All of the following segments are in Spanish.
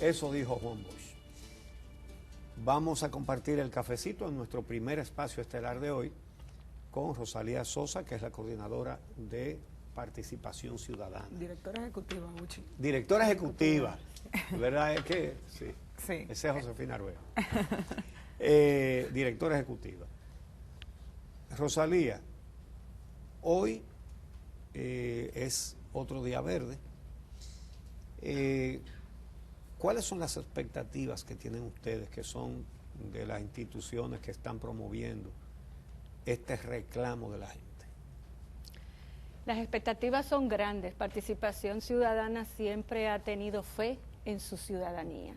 Eso dijo Juan Bosch. Vamos a compartir el cafecito en nuestro primer espacio estelar de hoy con Rosalía Sosa, que es la coordinadora de Participación Ciudadana. Directora ejecutiva, Uchi. Directora ejecutiva. ¿Verdad? Es que sí. Sí. Ese es Josefina Arbelo. Directora ejecutiva. Rosalía, hoy es otro día verde. ¿Cuáles son las expectativas que tienen ustedes, que son de las instituciones que están promoviendo este reclamo de la gente? Las expectativas son grandes. Participación Ciudadana siempre ha tenido fe en su ciudadanía.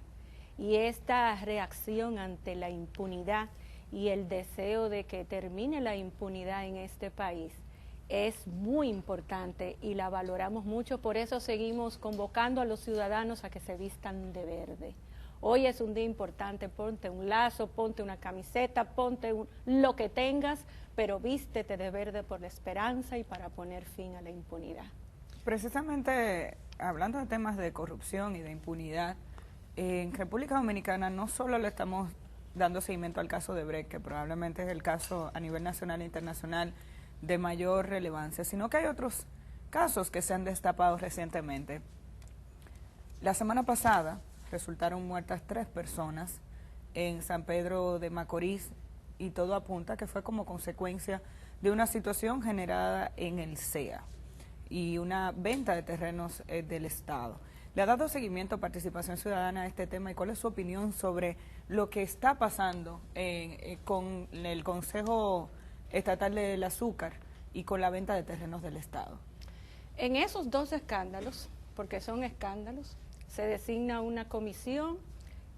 Y esta reacción ante la impunidad y el deseo de que termine la impunidad en este país es muy importante y la valoramos mucho. Por eso seguimos convocando a los ciudadanos a que se vistan de verde. Hoy es un día importante, ponte un lazo, ponte una camiseta, ponte lo que tengas, pero vístete de verde por la esperanza y para poner fin a la impunidad. Precisamente hablando de temas de corrupción y de impunidad, en República Dominicana no solo le estamos dando seguimiento al caso de Brecht, que probablemente es el caso a nivel nacional e internacional de mayor relevancia, sino que hay otros casos que se han destapado recientemente. La semana pasada resultaron muertas 3 personas en San Pedro de Macorís y todo apunta que fue como consecuencia de una situación generada en el CEA y una venta de terrenos del Estado. ¿Le ha dado seguimiento Participación Ciudadana a este tema y cuál es su opinión sobre lo que está pasando con el Consejo Estatal del Azúcar y con la venta de terrenos del Estado? En esos 2 escándalos, porque son escándalos, se designa una comisión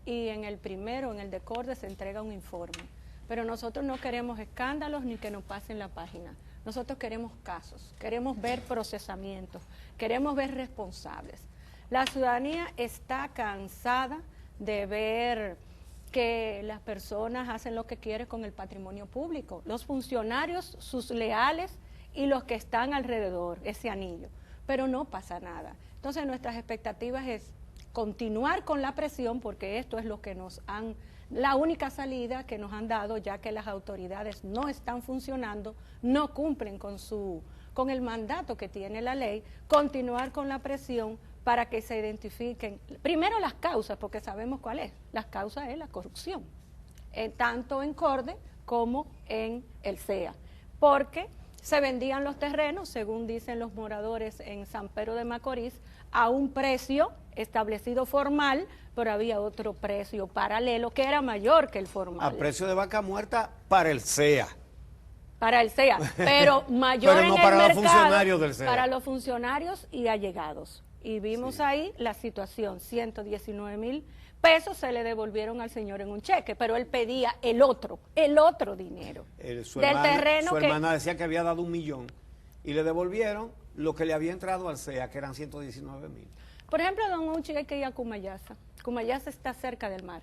y en el primero, en el de Corde, se entrega un informe. Pero nosotros no queremos escándalos ni que nos pasen la página. Nosotros queremos casos, queremos ver procesamientos, queremos ver responsables. La ciudadanía está cansada de ver que las personas hacen lo que quieren con el patrimonio público. Los funcionarios, sus leales y los que están alrededor, ese anillo. Pero no pasa nada. Entonces nuestras expectativas es continuar con la presión, porque esto es lo que nos han, la única salida que nos han dado, ya que las autoridades no están funcionando, no cumplen con el mandato que tiene la ley, continuar con la presión para que se identifiquen, primero las causas, porque sabemos cuál es. Las causas es la corrupción, tanto en Corde como en el CEA, porque se vendían los terrenos, según dicen los moradores en San Pedro de Macorís, a un precio establecido formal, pero había otro precio paralelo que era mayor que el formal. A precio de vaca muerta para el CEA. Para el CEA, pero mayor pero no en para el los mercado, funcionarios del CEA. Para los funcionarios y allegados. Y vimos ahí la situación, 119,000 pesos se le devolvieron al señor en un cheque, pero él pedía el otro dinero Su del terreno. Su hermana decía que había dado 1 millón y le devolvieron lo que le había entrado al CEA, que eran 119,000. Por ejemplo, don Uchi, hay que ir a Cumayasa. Cumayasa está cerca del mar,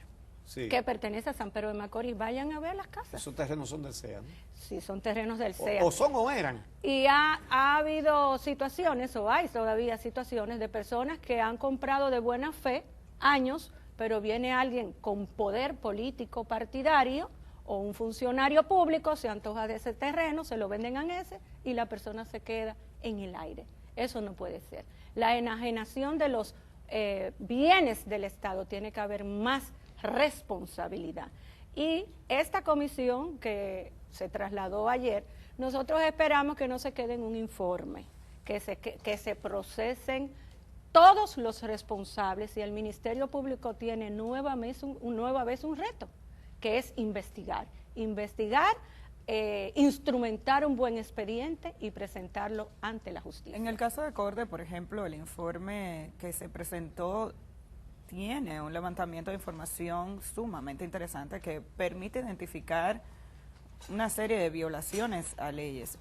que pertenece a San Pedro de Macorís. Vayan a ver las casas. Esos terrenos son del CEA, ¿no? Sí, son terrenos del CEA. O son o eran. Y ha habido situaciones, o hay todavía situaciones, de personas que han comprado de buena fe años, pero viene alguien con poder político partidario o un funcionario público, se antoja de ese terreno, se lo venden a ese y la persona se queda en el aire. Eso no puede ser. La enajenación de los bienes del Estado, tiene que haber más responsabilidad. Y esta comisión que se trasladó ayer, nosotros esperamos que no se quede en un informe, que se procesen todos los responsables, y el Ministerio Público tiene nueva vez un reto, que es investigar, instrumentar un buen expediente y presentarlo ante la justicia. En el caso de Corde, por ejemplo, el informe que se presentó tiene un levantamiento de información sumamente interesante que permite identificar una serie de violaciones a leyes.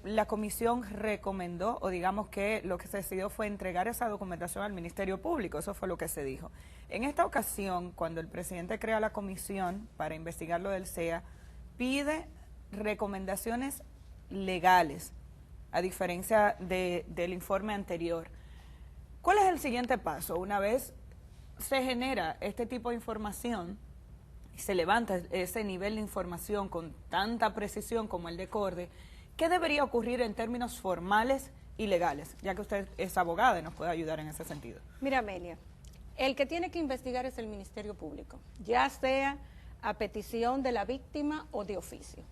La comisión recomendó, o digamos que lo que se decidió fue entregar esa documentación al Ministerio Público, eso fue lo que se dijo. En esta ocasión, cuando el presidente crea la comisión para investigar lo del CEA, pide recomendaciones legales, a diferencia del informe anterior. ¿Cuál es el siguiente paso una vez se genera este tipo de información, se levanta ese nivel de información con tanta precisión como el de CORDE, ¿qué debería ocurrir en términos formales y legales? Ya que usted es abogada y nos puede ayudar en ese sentido. Mira, Amelia, el que tiene que investigar es el Ministerio Público, ya sea a petición de la víctima o de oficio.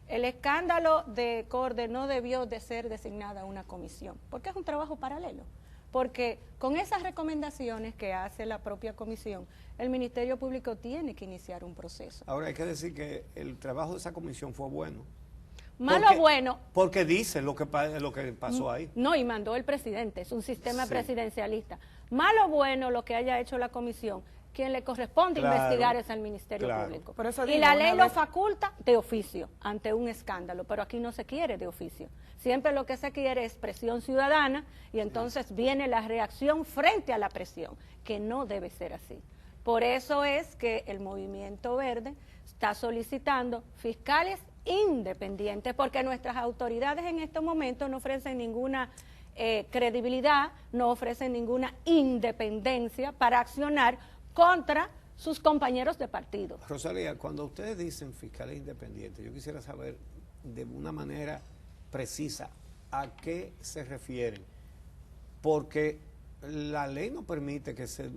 El escándalo de CORDE no debió de ser designada una comisión, porque es un trabajo paralelo. Porque con esas recomendaciones que hace la propia comisión, el Ministerio Público tiene que iniciar un proceso. Ahora hay que decir que el trabajo de esa comisión fue bueno. Malo bueno. Porque dice lo que pasó ahí. No, y mandó el presidente, es un sistema Sí. presidencialista. Malo bueno lo que haya hecho la comisión, quien le corresponde investigar es al Ministerio Público. Por eso y digo, la ley una lo vez- faculta de oficio ante un escándalo, pero aquí no se quiere de oficio. Siempre lo que se quiere es presión ciudadana y entonces viene la reacción frente a la presión, que no debe ser así. Por eso es que el Movimiento Verde está solicitando fiscales independientes, porque nuestras autoridades en estos momentos no ofrecen ninguna credibilidad, no ofrecen ninguna independencia para accionar contra sus compañeros de partido. Rosalía, cuando ustedes dicen fiscales independientes, yo quisiera saber de una manera precisa a qué se refieren, porque la ley no permite que se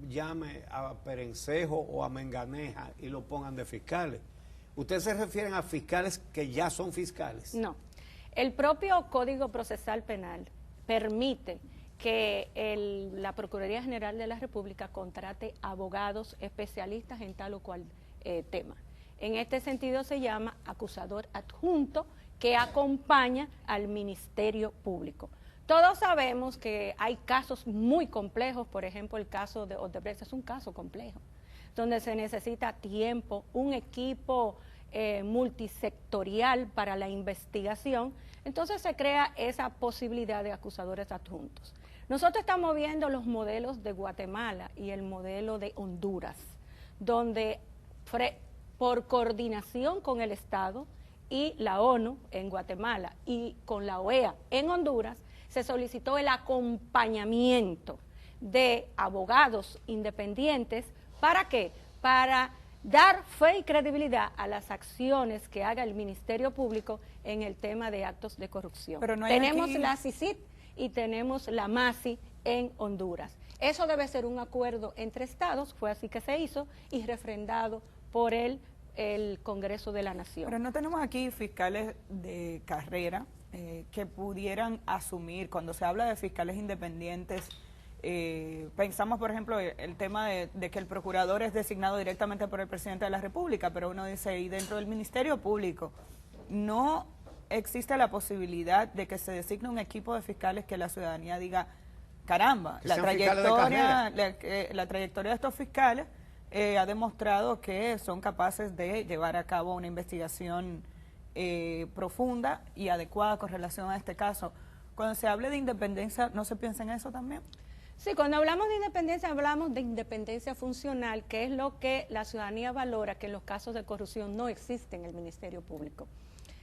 llame a Perencejo o a Menganeja y lo pongan de fiscales. ¿Ustedes se refieren a fiscales que ya son fiscales? No, el propio Código Procesal Penal permite que la Procuraduría General de la República contrate abogados especialistas en tal o cual tema. En este sentido se llama acusador adjunto, que acompaña al Ministerio Público. Todos sabemos que hay casos muy complejos, por ejemplo el caso de Odebrecht es un caso complejo, donde se necesita tiempo, un equipo multisectorial para la investigación, entonces se crea esa posibilidad de acusadores adjuntos. Nosotros estamos viendo los modelos de Guatemala y el modelo de Honduras, donde por coordinación con el Estado y la ONU en Guatemala y con la OEA en Honduras, se solicitó el acompañamiento de abogados independientes. ¿Para qué? Para dar fe y credibilidad a las acciones que haga el Ministerio Público en el tema de actos de corrupción. Pero no hay tenemos aquí... la CICIT y tenemos la MASI en Honduras. Eso debe ser un acuerdo entre estados, fue así que se hizo y refrendado por el Congreso de la Nación. Pero no tenemos aquí fiscales de carrera que pudieran asumir, cuando se habla de fiscales independientes, pensamos por ejemplo el tema de que el procurador es designado directamente por el presidente de la República, pero uno dice, y dentro del Ministerio Público, no existe la posibilidad de que se designe un equipo de fiscales que la ciudadanía diga, caramba, la trayectoria de estos fiscales ha demostrado que son capaces de llevar a cabo una investigación profunda y adecuada con relación a este caso. Cuando se hable de independencia, ¿no se piensa en eso también? Sí, cuando hablamos de independencia, hablamos de independencia funcional, que es lo que la ciudadanía valora, que en los casos de corrupción no existe en el Ministerio Público.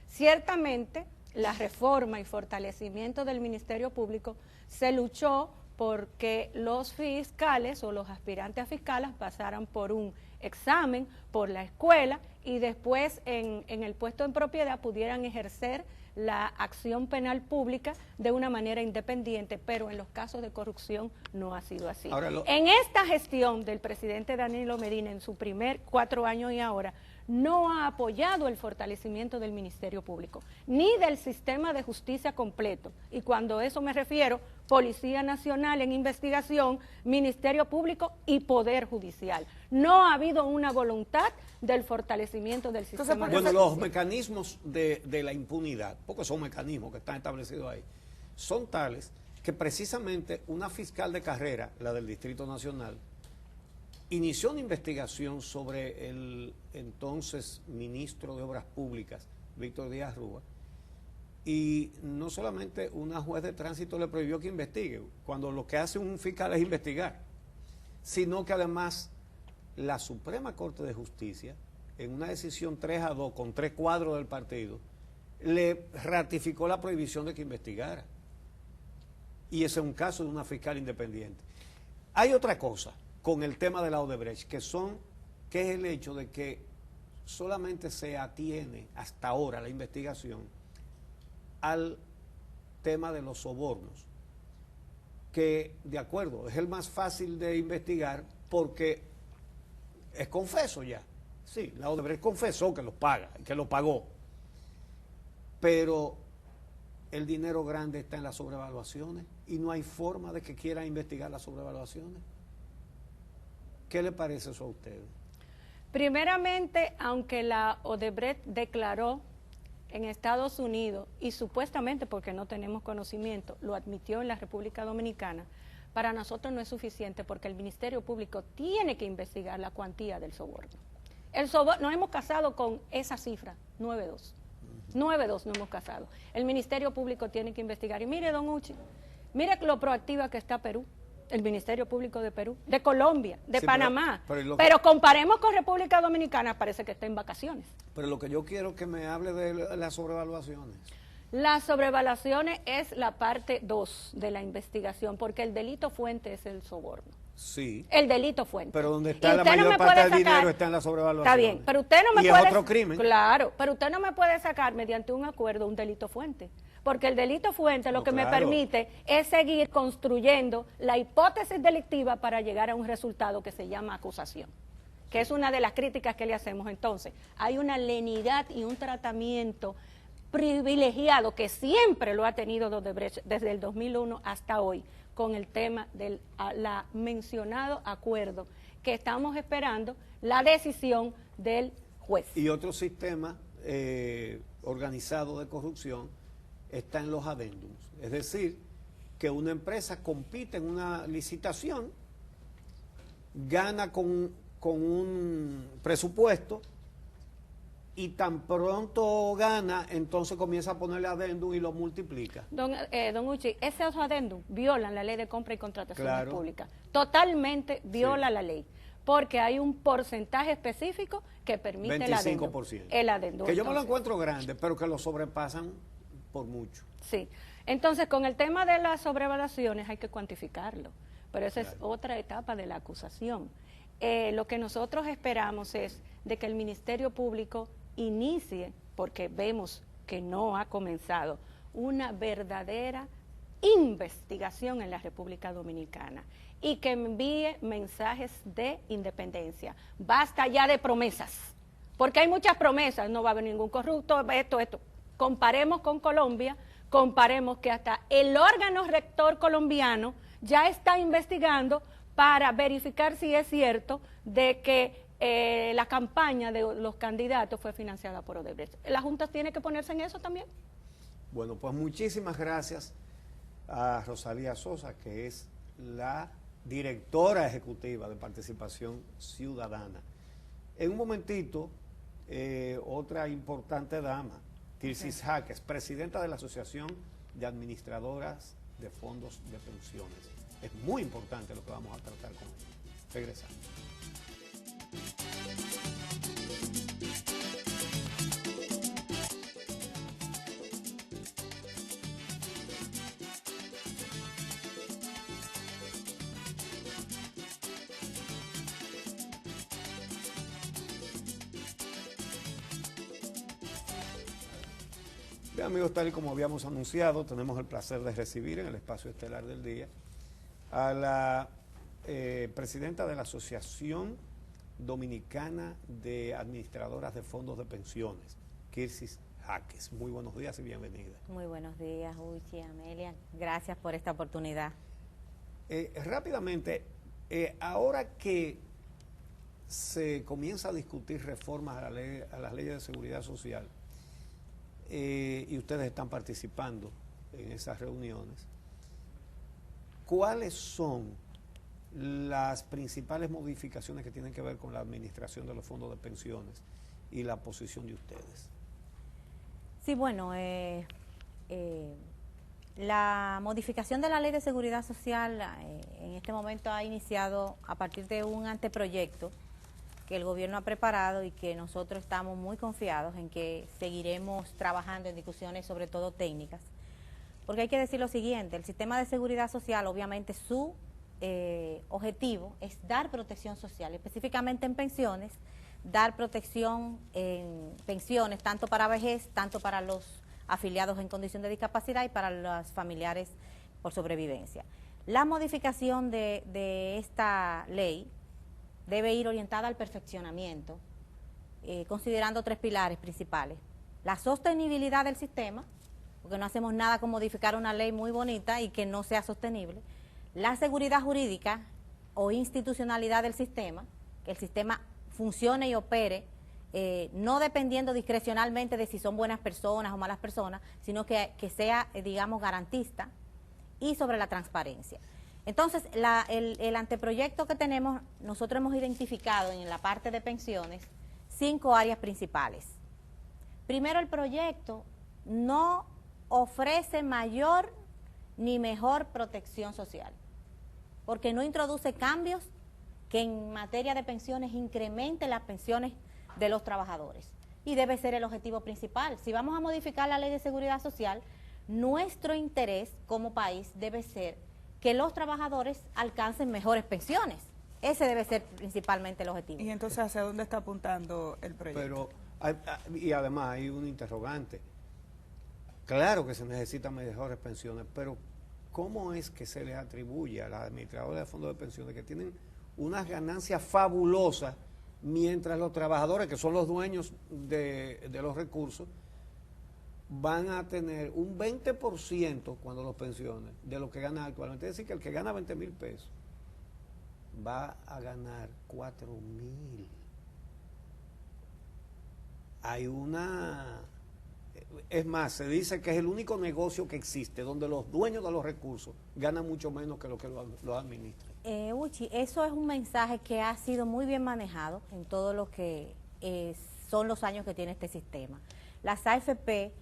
Ciertamente, la reforma y fortalecimiento del Ministerio Público se luchó porque los fiscales o los aspirantes a fiscales pasaran por un examen, por la escuela y después en el puesto en propiedad pudieran ejercer la acción penal pública de una manera independiente, pero en los casos de corrupción no ha sido así. En esta gestión del presidente Danilo Medina, en su primer 4 años y ahora, no ha apoyado el fortalecimiento del Ministerio Público, ni del sistema de justicia completo. Y cuando eso me refiero, Policía Nacional en investigación, Ministerio Público y Poder Judicial. No ha habido una voluntad del fortalecimiento del sistema. Bueno, los mecanismos de la impunidad, porque son mecanismos que están establecidos ahí, son tales que precisamente una fiscal de carrera, la del Distrito Nacional, inició una investigación sobre el entonces ministro de Obras Públicas, Víctor Díaz Rúa, y no solamente una juez de tránsito le prohibió que investigue, cuando lo que hace un fiscal es investigar, sino que además la Suprema Corte de Justicia, en una decisión 3-2 con 3 cuadros del partido, le ratificó la prohibición de que investigara. Y ese es un caso de una fiscal independiente. Hay otra cosa con el tema de la Odebrecht, que es el hecho de que solamente se atiene hasta ahora la investigación al tema de los sobornos, que de acuerdo es el más fácil de investigar porque es confeso ya. Sí, la Odebrecht confesó que los paga, que lo pagó, pero el dinero grande está en las sobrevaluaciones y no hay forma de que quiera investigar las sobrevaluaciones. ¿Qué le parece eso a ustedes? Primeramente, aunque la Odebrecht declaró en Estados Unidos y supuestamente porque no tenemos conocimiento, lo admitió en la República Dominicana, para nosotros no es suficiente porque el Ministerio Público tiene que investigar la cuantía del soborno. Nos hemos casado con esa cifra, 9.2. 9.2 no hemos casado. El Ministerio Público tiene que investigar. Y mire, don Uchi, mire lo proactiva que está Perú, el Ministerio Público de Perú, de Colombia, de sí, Panamá. Pero comparemos con República Dominicana, parece que está en vacaciones. Pero lo que yo quiero es que me hable de las sobrevaluaciones. Las sobrevaluaciones es la parte 2 de la investigación, porque el delito fuente es el soborno. Sí. El delito fuente. Pero donde está la mayor parte del dinero está en la sobrevaluación. Está bien, pero usted no me puede... Y es otro crimen. Claro, pero usted no me puede sacar mediante un acuerdo un delito fuente. Porque el delito fuente lo que me permite es seguir construyendo la hipótesis delictiva para llegar a un resultado que se llama acusación, que es una de las críticas que le hacemos. Entonces, hay una lenidad y un tratamiento privilegiado que siempre lo ha tenido Odebrecht desde el 2001 hasta hoy, con el tema del mencionado acuerdo, que estamos esperando la decisión del juez. Y otro sistema organizado de corrupción está en los adendums, es decir, que una empresa compite en una licitación, gana con un presupuesto y tan pronto gana, entonces comienza a ponerle adendum y lo multiplica. Don Uchi, esos adendum violan la ley de compra y contrataciones públicas, totalmente viola la ley, porque hay un porcentaje específico que permite 25%. el adendum. Que yo me lo encuentro grande, pero que lo sobrepasan por mucho. Sí, entonces con el tema de las sobrevaluaciones hay que cuantificarlo, pero esa es otra etapa de la acusación. Lo que nosotros esperamos es de que el Ministerio Público inicie, porque vemos que no ha comenzado, una verdadera investigación en la República Dominicana y que envíe mensajes de independencia. Basta ya de promesas, porque hay muchas promesas, no va a haber ningún corrupto, esto. Comparemos con Colombia, comparemos que hasta el órgano rector colombiano ya está investigando para verificar si es cierto de que la campaña de los candidatos fue financiada por Odebrecht. ¿La Junta tiene que ponerse en eso también? Bueno, pues muchísimas gracias a Rosalía Sosa, que es la directora ejecutiva de Participación Ciudadana. En un momentito, otra importante dama, Tirsis Jaques, presidenta de la Asociación de Administradoras de Fondos de Pensiones. Es muy importante lo que vamos a tratar con ella. Regresamos. Bien, amigos, tal y como habíamos anunciado, tenemos el placer de recibir en el espacio estelar del día a la presidenta de la Asociación Dominicana de Administradoras de Fondos de Pensiones, Tirsis Jaques. Muy buenos días y bienvenida. Muy buenos días, Uchi, Amelia. Gracias por esta oportunidad. Rápidamente, ahora que se comienza a discutir reformas a las leyes de seguridad social, y ustedes están participando en esas reuniones, ¿cuáles son las principales modificaciones que tienen que ver con la administración de los fondos de pensiones y la posición de ustedes? Sí, bueno, la modificación de la Ley de Seguridad Social en este momento ha iniciado a partir de un anteproyecto que el gobierno ha preparado y que nosotros estamos muy confiados en que seguiremos trabajando en discusiones sobre todo técnicas, porque hay que decir lo siguiente: el sistema de seguridad social, obviamente su objetivo es dar protección social, específicamente en pensiones, dar protección en pensiones tanto para vejez, tanto para los afiliados en condición de discapacidad y para los familiares por sobrevivencia. La modificación de esta ley debe ir orientada al perfeccionamiento, considerando 3 pilares principales: la sostenibilidad del sistema, porque no hacemos nada con modificar una ley muy bonita y que no sea sostenible; la seguridad jurídica o institucionalidad del sistema, que el sistema funcione y opere, no dependiendo discrecionalmente de si son buenas personas o malas personas, sino que sea, digamos, garantista; y sobre la transparencia. Entonces, el anteproyecto que tenemos, nosotros hemos identificado en la parte de pensiones 5 áreas principales. Primero, el proyecto no ofrece mayor ni mejor protección social, porque no introduce cambios que en materia de pensiones incrementen las pensiones de los trabajadores, y debe ser el objetivo principal. Si vamos a modificar la Ley de Seguridad Social, nuestro interés como país debe ser que los trabajadores alcancen mejores pensiones. Ese debe ser principalmente el objetivo. Y entonces, ¿hacia dónde está apuntando el proyecto? Pero, y además hay un interrogante. Claro que se necesitan mejores pensiones, pero ¿cómo es que se les atribuye a las administradoras de fondos de pensiones que tienen unas ganancias fabulosas, mientras los trabajadores, que son los dueños de los recursos, van a tener un 20% cuando los pensiones de lo que ganan actualmente? Es decir, que el que gana 20,000 pesos va a ganar 4,000. Hay una... Es más, se dice que es el único negocio que existe donde los dueños de los recursos ganan mucho menos que lo administran. Uchi, eso es un mensaje que ha sido muy bien manejado en todo lo que son los años que tiene este sistema. Las AFP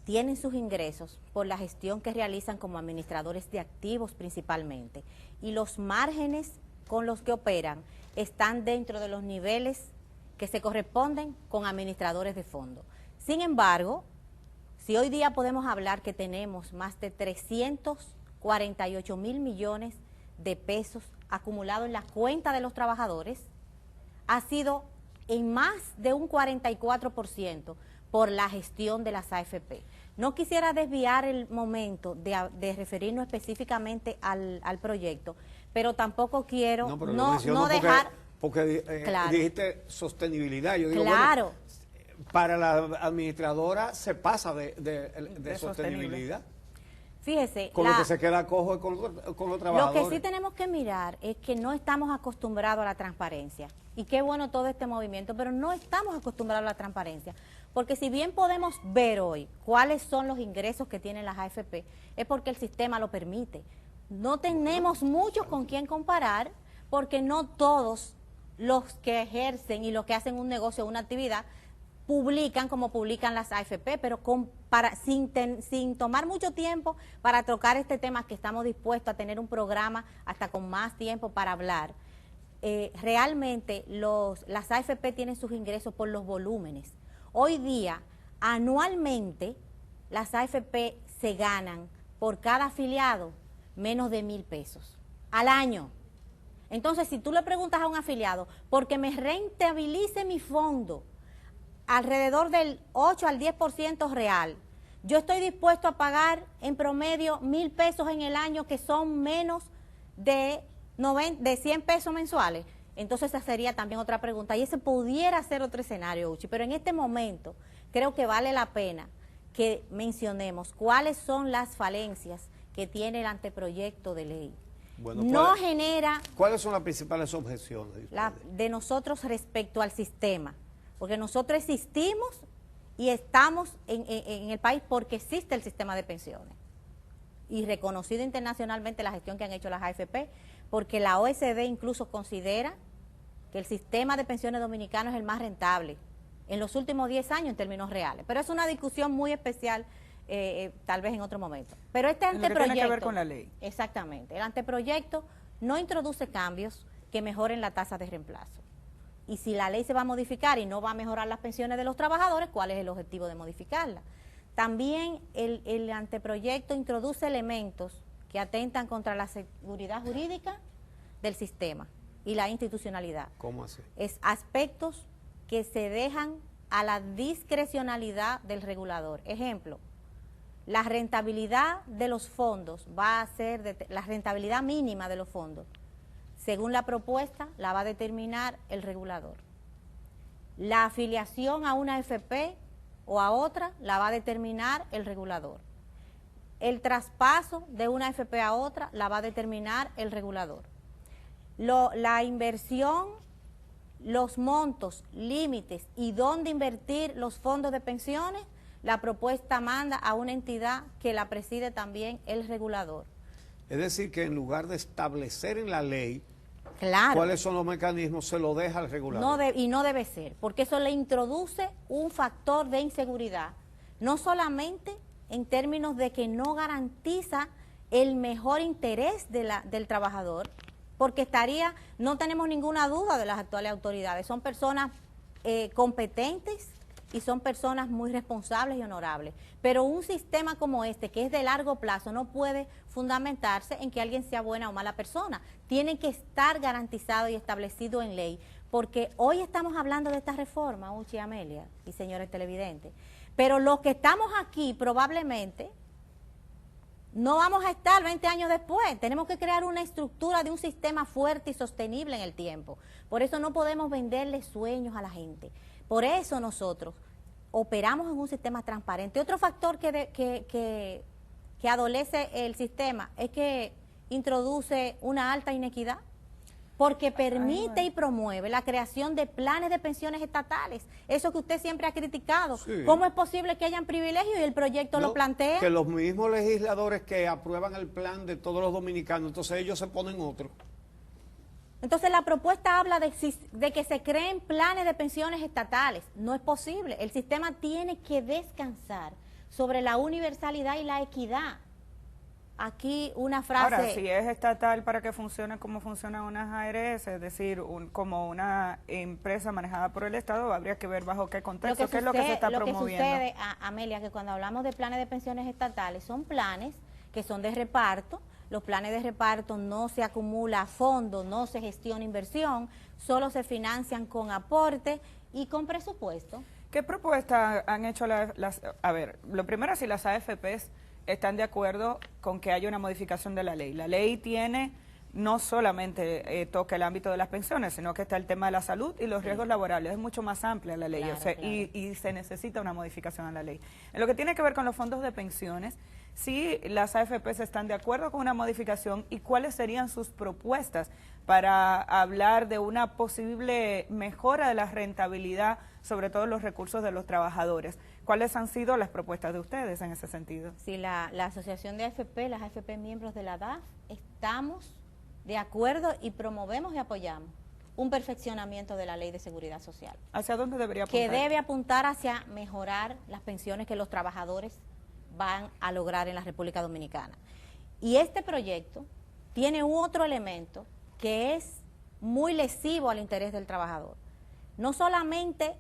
tienen sus ingresos por la gestión que realizan como administradores de activos principalmente, y los márgenes con los que operan están dentro de los niveles que se corresponden con administradores de fondos. Sin embargo, si hoy día podemos hablar que tenemos más de 348,000 millones de pesos acumulados en la cuenta de los trabajadores, ha sido en más de un 44% por la gestión de las AFP. No quisiera desviar el momento de referirnos específicamente al proyecto, pero tampoco quiero no dejar... Porque claro, dijiste sostenibilidad. Yo digo, claro, bueno, para la administradora se pasa de sostenibilidad. Fíjese, con lo que se queda cojo con los trabajadores. Lo que sí tenemos que mirar es que no estamos acostumbrados a la transparencia. Y qué bueno todo este movimiento, pero no estamos acostumbrados a la transparencia. Porque si bien podemos ver hoy cuáles son los ingresos que tienen las AFP, es porque el sistema lo permite. No tenemos muchos con quien comparar, porque no todos los que ejercen y los que hacen un negocio o una actividad publican como publican las AFP, pero sin tomar mucho tiempo para tocar este tema, que estamos dispuestos a tener un programa hasta con más tiempo para hablar. Realmente las AFP tienen sus ingresos por los volúmenes. Hoy día, anualmente, las AFP se ganan por cada afiliado menos de 1,000 pesos al año. Entonces, si tú le preguntas a un afiliado, porque me rentabilice mi fondo alrededor del 8 al 10% real, yo estoy dispuesto a pagar en promedio 1,000 pesos en el año, que son menos de 100 pesos mensuales. Entonces esa sería también otra pregunta, y ese pudiera ser otro escenario, Uchi, pero en este momento creo que vale la pena que mencionemos cuáles son las falencias que tiene el anteproyecto de ley. Bueno, ¿cuáles son las principales objeciones de nosotros respecto al sistema? Porque nosotros existimos y estamos en el país porque existe el sistema de pensiones, y reconocido internacionalmente la gestión que han hecho las AFP, porque la OECD incluso considera que el sistema de pensiones dominicano es el más rentable en los últimos 10 años en términos reales. Pero es una discusión muy especial, tal vez en otro momento. Pero este anteproyecto... Tiene que ver con la ley. Exactamente. El anteproyecto no introduce cambios que mejoren la tasa de reemplazo. Y si la ley se va a modificar y no va a mejorar las pensiones de los trabajadores, ¿cuál es el objetivo de modificarla? También el anteproyecto introduce elementos que atentan contra la seguridad jurídica del sistema y la institucionalidad. ¿Cómo así? Es aspectos que se dejan a la discrecionalidad del regulador. Ejemplo, la rentabilidad de los fondos va a ser, la rentabilidad mínima de los fondos, según la propuesta, la va a determinar el regulador. La afiliación a una AFP o a otra la va a determinar el regulador. El traspaso de una AFP a otra la va a determinar el regulador. La inversión, los montos, límites y dónde invertir los fondos de pensiones, la propuesta manda a una entidad que la preside también el regulador. Es decir, que en lugar de establecer en la ley Claro. cuáles son los mecanismos, se lo deja al regulador. Y no debe ser, porque eso le introduce un factor de inseguridad, no solamente en términos de que no garantiza el mejor interés del trabajador, porque no tenemos ninguna duda de las actuales autoridades, son personas competentes y son personas muy responsables y honorables, pero un sistema como este, que es de largo plazo, no puede fundamentarse en que alguien sea buena o mala persona, tiene que estar garantizado y establecido en ley, porque hoy estamos hablando de esta reforma, Uchi, Amelia y señores televidentes, pero los que estamos aquí probablemente no vamos a estar 20 años después, tenemos que crear una estructura de un sistema fuerte y sostenible en el tiempo, por eso no podemos venderle sueños a la gente. Por eso nosotros operamos en un sistema transparente. Otro factor que adolece el sistema es que introduce una alta inequidad, porque permite y promueve la creación de planes de pensiones estatales. Eso que usted siempre ha criticado. Sí. ¿Cómo es posible que hayan privilegios y el proyecto lo plantea? Que los mismos legisladores que aprueban el plan de todos los dominicanos, entonces ellos se ponen otro. Entonces la propuesta habla de que se creen planes de pensiones estatales. No es posible. El sistema tiene que descansar sobre la universalidad y la equidad. Aquí una frase... Ahora, si es estatal para que funcione como funcionan unas ARS, es decir, como una empresa manejada por el Estado, habría que ver bajo qué contexto, qué es lo que se está promoviendo. Lo que sucede, Amelia, que cuando hablamos de planes de pensiones estatales, son planes que son de reparto. Los planes de reparto no se acumula a fondo, no se gestiona inversión, solo se financian con aporte y con presupuesto. ¿Qué propuestas han hecho a ver, lo primero, si las AFPs están de acuerdo con que haya una modificación de la ley? La ley tiene, no solamente toca el ámbito de las pensiones, sino que está el tema de la salud y los riesgos laborales, es mucho más amplia la ley, Claro, o sea, claro. y se necesita una modificación a la ley. En lo que tiene que ver con los fondos de pensiones, si las AFPs están de acuerdo con una modificación y cuáles serían sus propuestas para hablar de una posible mejora de la rentabilidad, sobre todo los recursos de los trabajadores. ¿Cuáles han sido las propuestas de ustedes en ese sentido? Sí, la Asociación de AFP, las AFP miembros de la DAF, estamos de acuerdo y promovemos y apoyamos un perfeccionamiento de la Ley de Seguridad Social. ¿Hacia dónde debería apuntar? Que debe apuntar hacia mejorar las pensiones que los trabajadores van a lograr en la República Dominicana. Y este proyecto tiene otro elemento que es muy lesivo al interés del trabajador. No solamente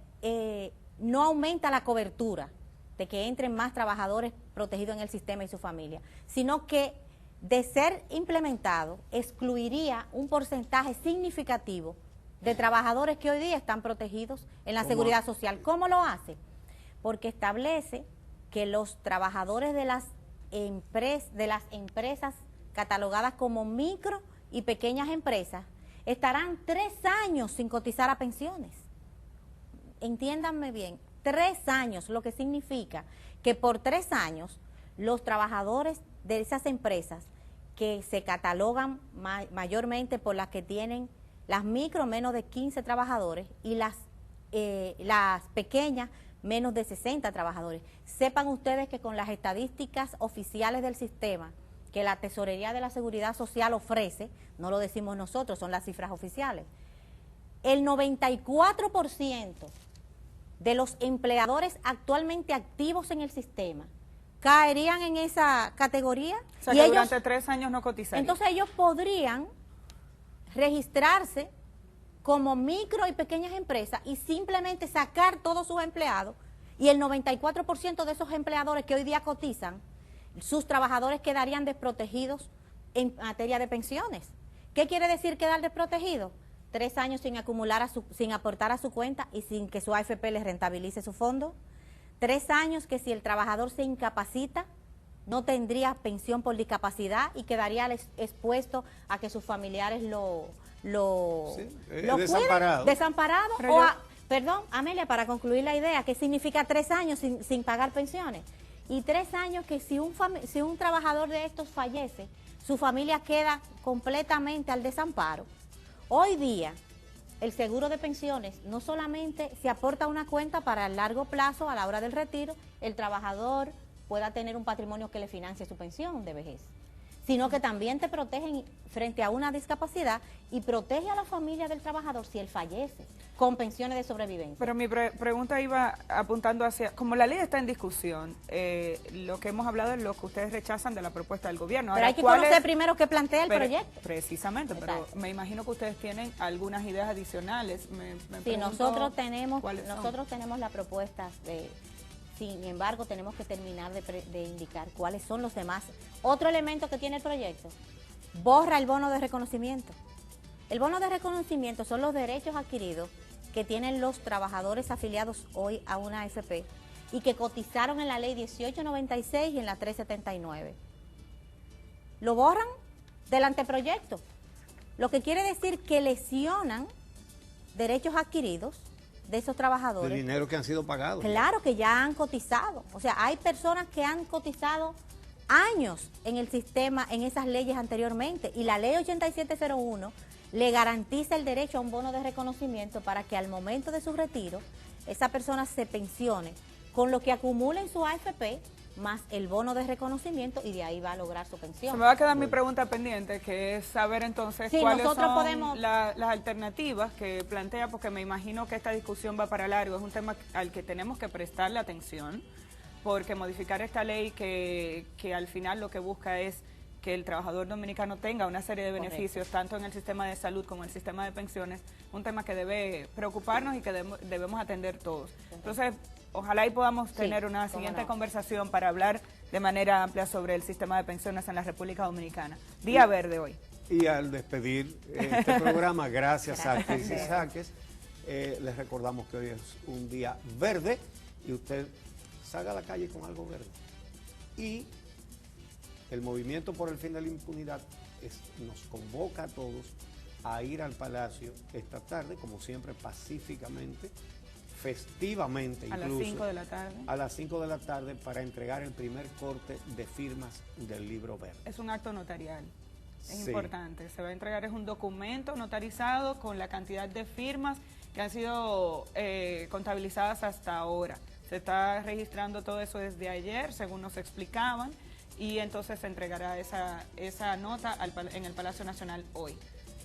no aumenta la cobertura de que entren más trabajadores protegidos en el sistema y su familia, sino que de ser implementado excluiría un porcentaje significativo de trabajadores que hoy día están protegidos en la seguridad social. ¿Cómo lo hace? Porque establece que los trabajadores de las empresas catalogadas como micro y pequeñas empresas estarán 3 años sin cotizar a pensiones. Entiéndanme bien, 3 años, lo que significa que por 3 años los trabajadores de esas empresas que se catalogan mayormente por las que tienen las micro menos de 15 trabajadores y las pequeñas menos de 60 trabajadores. Sepan ustedes que con las estadísticas oficiales del sistema que la Tesorería de la Seguridad Social ofrece, no lo decimos nosotros, son las cifras oficiales, el 94% de los empleadores actualmente activos en el sistema caerían en esa categoría. O sea, y que ellos, durante 3 años no cotizarían. entonces ellos podrían registrarse como micro y pequeñas empresas y simplemente sacar todos sus empleados, y el 94% de esos empleadores que hoy día cotizan, sus trabajadores quedarían desprotegidos en materia de pensiones. ¿Qué quiere decir quedar desprotegido? 3 años sin acumular, sin aportar a su cuenta y sin que su AFP les rentabilice su fondo. 3 años que si el trabajador se incapacita, no tendría pensión por discapacidad y quedaría expuesto a que sus familiares lo desamparado. Cuiden, desamparado. Perdón, Amelia, para concluir la idea, ¿qué significa 3 años sin pagar pensiones? Y 3 años que si un trabajador de estos fallece, su familia queda completamente al desamparo. Hoy día, el seguro de pensiones no solamente se aporta a una cuenta para el largo plazo, a la hora del retiro, el trabajador pueda tener un patrimonio que le financie su pensión de vejez, sino que también te protegen frente a una discapacidad y protege a la familia del trabajador si él fallece, con pensiones de sobrevivencia. Pero mi pregunta iba apuntando hacia, como la ley está en discusión, lo que hemos hablado es lo que ustedes rechazan de la propuesta del gobierno. Pero ahora, hay que conocer primero qué plantea el proyecto. Precisamente, Exacto. pero me imagino que ustedes tienen algunas ideas adicionales. Sí, nosotros tenemos la propuesta de... Sin embargo, tenemos que terminar de indicar cuáles son los demás. Otro elemento que tiene el proyecto, borra el bono de reconocimiento. El bono de reconocimiento son los derechos adquiridos que tienen los trabajadores afiliados hoy a una AFP y que cotizaron en la ley 1896 y en la 379. Lo borran del anteproyecto, lo que quiere decir que lesionan derechos adquiridos de esos trabajadores. De dinero que han sido pagados. Claro que ya han cotizado. O sea, hay personas que han cotizado años en el sistema, en esas leyes anteriormente. Y la ley 8701 le garantiza el derecho a un bono de reconocimiento para que al momento de su retiro, esa persona se pensione con lo que acumula en su AFP, más el bono de reconocimiento, y de ahí va a lograr su pensión. Se me va a quedar mi pregunta pendiente, que es saber entonces cuáles son las alternativas que plantea, porque me imagino que esta discusión va para largo, es un tema al que tenemos que prestarle atención, porque modificar esta ley que al final lo que busca es que el trabajador dominicano tenga una serie de beneficios, tanto en el sistema de salud como en el sistema de pensiones, un tema que debe preocuparnos y que debemos atender todos. Entonces, ojalá y podamos tener una siguiente conversación para hablar de manera amplia sobre el sistema de pensiones en la República Dominicana. Día verde hoy. Y al despedir este programa, gracias a Crisis Jaques, les recordamos que hoy es un día verde y usted salga a la calle con algo verde. Y el Movimiento por el Fin de la Impunidad nos convoca a todos a ir al Palacio esta tarde, como siempre, pacíficamente, festivamente incluso. A las 5 de la tarde. A las 5 de la tarde para entregar el primer corte de firmas del Libro Verde. Es un acto notarial, es importante. Se va a entregar, es un documento notarizado con la cantidad de firmas que han sido contabilizadas hasta ahora. Se está registrando todo eso desde ayer, según nos explicaban, y entonces se entregará esa nota en el Palacio Nacional hoy.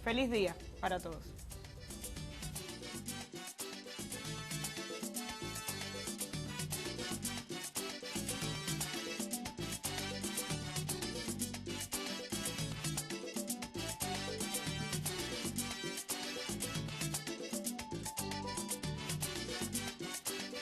Feliz día para todos.